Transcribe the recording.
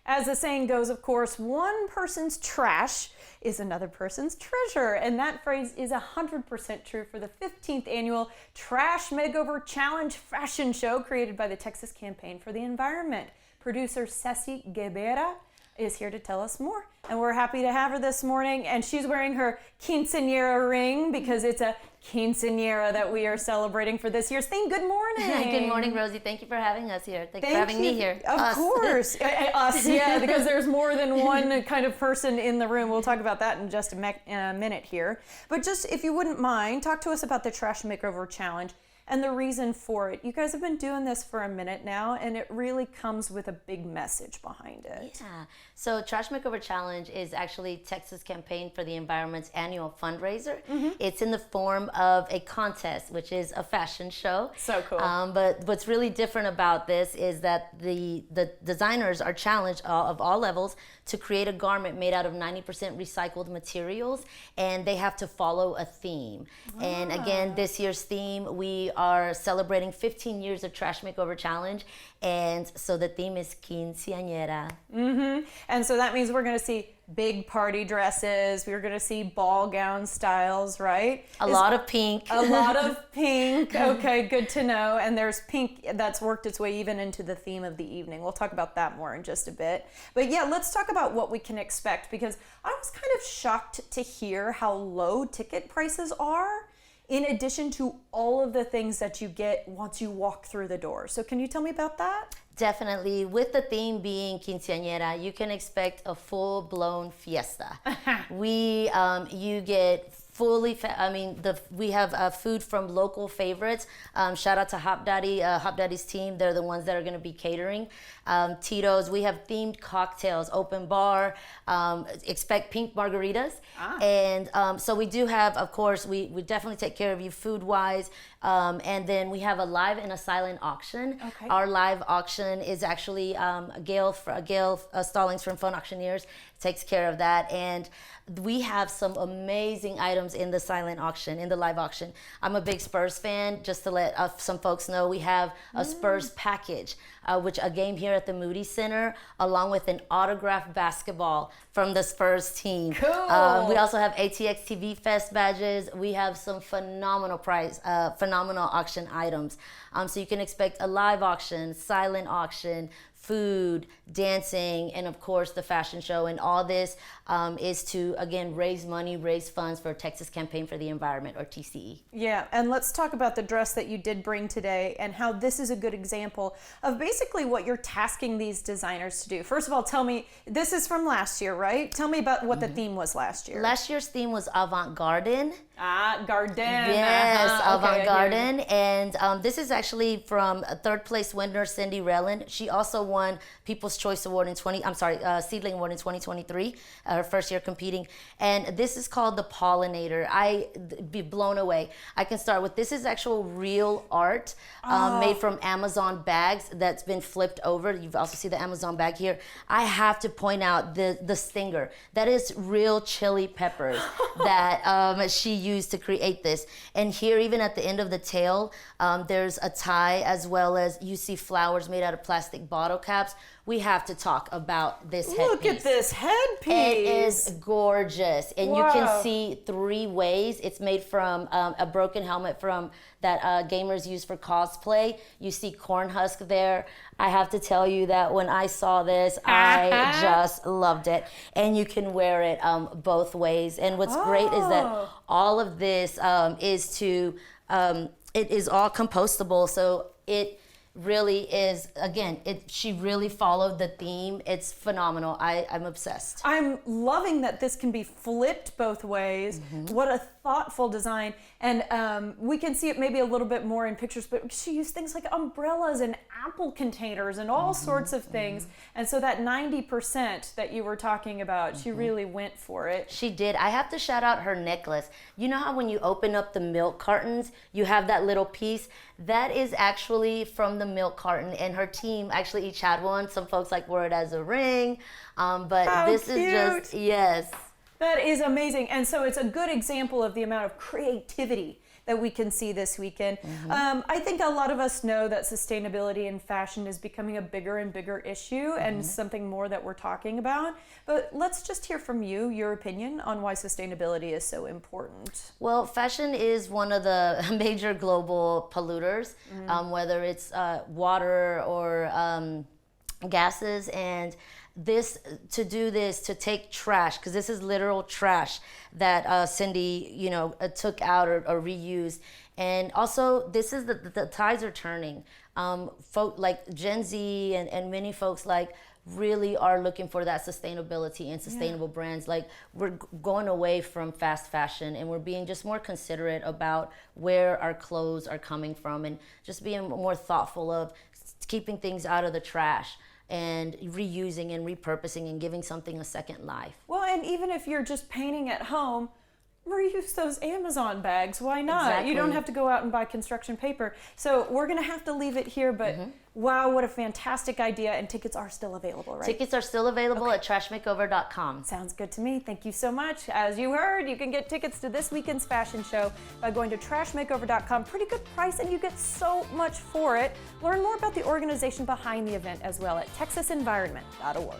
As the saying goes, of course, one person's trash is another person's treasure. And that phrase is 100% true for the 15th annual Trash Makeover Challenge fashion show created by the Texas Campaign for the Environment. Producer Ceci Guevara is here to tell us more. And we're happy to have her this morning. And she's wearing her quinceañera ring because it's a quinceañera that we are celebrating for this year's theme. Good morning. Good morning, Rosie. Thank you for having us here. Thank you for having me here. Of course. Us, yeah, because there's more than one kind of person in the room. We'll talk about that in just a minute here. But just if you wouldn't mind, talk to us about the Trash Makeover Challenge and the reason for it. You guys have been doing this for a minute now, and it really comes with a big message behind it. Yeah. So Trash Makeover Challenge is actually Texas Campaign for the Environment's annual fundraiser. It's in the form of a contest, which is a fashion show. So cool. But what's really different about this is that the designers are challenged of all levels to create a garment made out of 90% recycled materials, and they have to follow a theme. And again, this year's theme, we are celebrating 15 years of Trash Makeover Challenge, and so the theme is quinceañera. And so that means we're going to see big party dresses. We're going to see ball gown styles, right? A lot of pink. A lot of pink. Okay, good to know. And there's pink that's worked its way even into the theme of the evening. We'll talk about that more in just a bit. But yeah, let's talk about what we can expect, because I was kind of shocked to hear how low ticket prices are, in addition to all of the things that you get once you walk through the door. So can you tell me about that? Definitely. With the theme being quinceañera, you can expect a full-blown fiesta. You get fully, we have food from local favorites. Shout out to Hop Daddy, Hop Daddy's team. They're the ones that are going to be catering. Tito's, we have themed cocktails, open bar, expect pink margaritas. And so we do have, of course, we definitely take care of you food-wise. And then we have a live and a silent auction. Okay. Our live auction is actually Gail Stallings from Fun Auctioneers takes care of that. And we have some amazing items in the silent auction, in the live auction. I'm a big Spurs fan. Just to let some folks know, we have a Spurs package, which a game here at the Moody Center, along with an autographed basketball from the Spurs team. Cool. We also have ATX TV Fest badges. We have some phenomenal phenomenal auction items. So you can expect a live auction, silent auction, food, dancing, and of course the fashion show. And all this is to, again, raise money, raise funds for Texas Campaign for the Environment, or TCE. Yeah, and let's talk about the dress that you did bring today and how this is a good example of basically what you're tasking these designers to do. First of all, tell me, this is from last year, right? Tell me about what the theme was last year. Last year's theme was avant-garden. Garden. Yes, avant-garden. Okay, and this is actually from third place winner Cindy Relland. She also won People's Choice Award in Seedling Award in 2023, her first year competing. And this is called the Pollinator. I'd be blown away. I can start with, this is actual real art made from Amazon bags that's been flipped over. You also see the Amazon bag here. I have to point out the stinger. That is real chili peppers that she used to create this. And here, even at the end of the tail, there's a tie, as well as you see flowers made out of plastic bottle caps. We have to talk about this headpiece. Look at this headpiece. It is gorgeous. And you can see 3 ways. It's made from a broken helmet from that gamers use for cosplay. You see corn husk there. I have to tell you that when I saw this, I just loved it. And you can wear it both ways. And what's great is that all of this it is all compostable. So it really is, again, she really followed the theme. It's phenomenal. I'm obsessed. I'm loving that this can be flipped both ways. What a thoughtful design. And we can see it maybe a little bit more in pictures, but she used things like umbrellas and apple containers and all sorts of things. And so that 90% that you were talking about, she really went for it. She did. I have to shout out her necklace. You know how when you open up the milk cartons, you have that little piece? That is actually from the milk carton, and her team actually each had one. Some folks wore it as a ring, but How this cute. is just, yes. That is amazing. And so it's a good example of the amount of creativity that we can see this weekend. I think a lot of us know that sustainability in fashion is becoming a bigger and bigger issue and something more that we're talking about. But let's just hear from you, your opinion on why sustainability is so important. Well, fashion is one of the major global polluters, whether it's water or gases, and to take trash, because this is literal trash that Cindy, took out or reused. And also, this is the tides are turning. Folk like Gen Z and many folks really are looking for that sustainability and sustainable brands. Like, we're going away from fast fashion, and we're being just more considerate about where our clothes are coming from, and just being more thoughtful of keeping things out of the trash and reusing and repurposing and giving something a second life. Well, and even if you're just painting at home, reuse those Amazon bags. Why not? Exactly. You don't have to go out and buy construction paper. So we're going to have to leave it here, but wow, what a fantastic idea. And tickets are still available, right? Tickets are still available at trashmakeover.com. Sounds good to me. Thank you so much. As you heard, you can get tickets to this weekend's fashion show by going to trashmakeover.com. Pretty good price, and you get so much for it. Learn more about the organization behind the event as well at texasenvironment.org.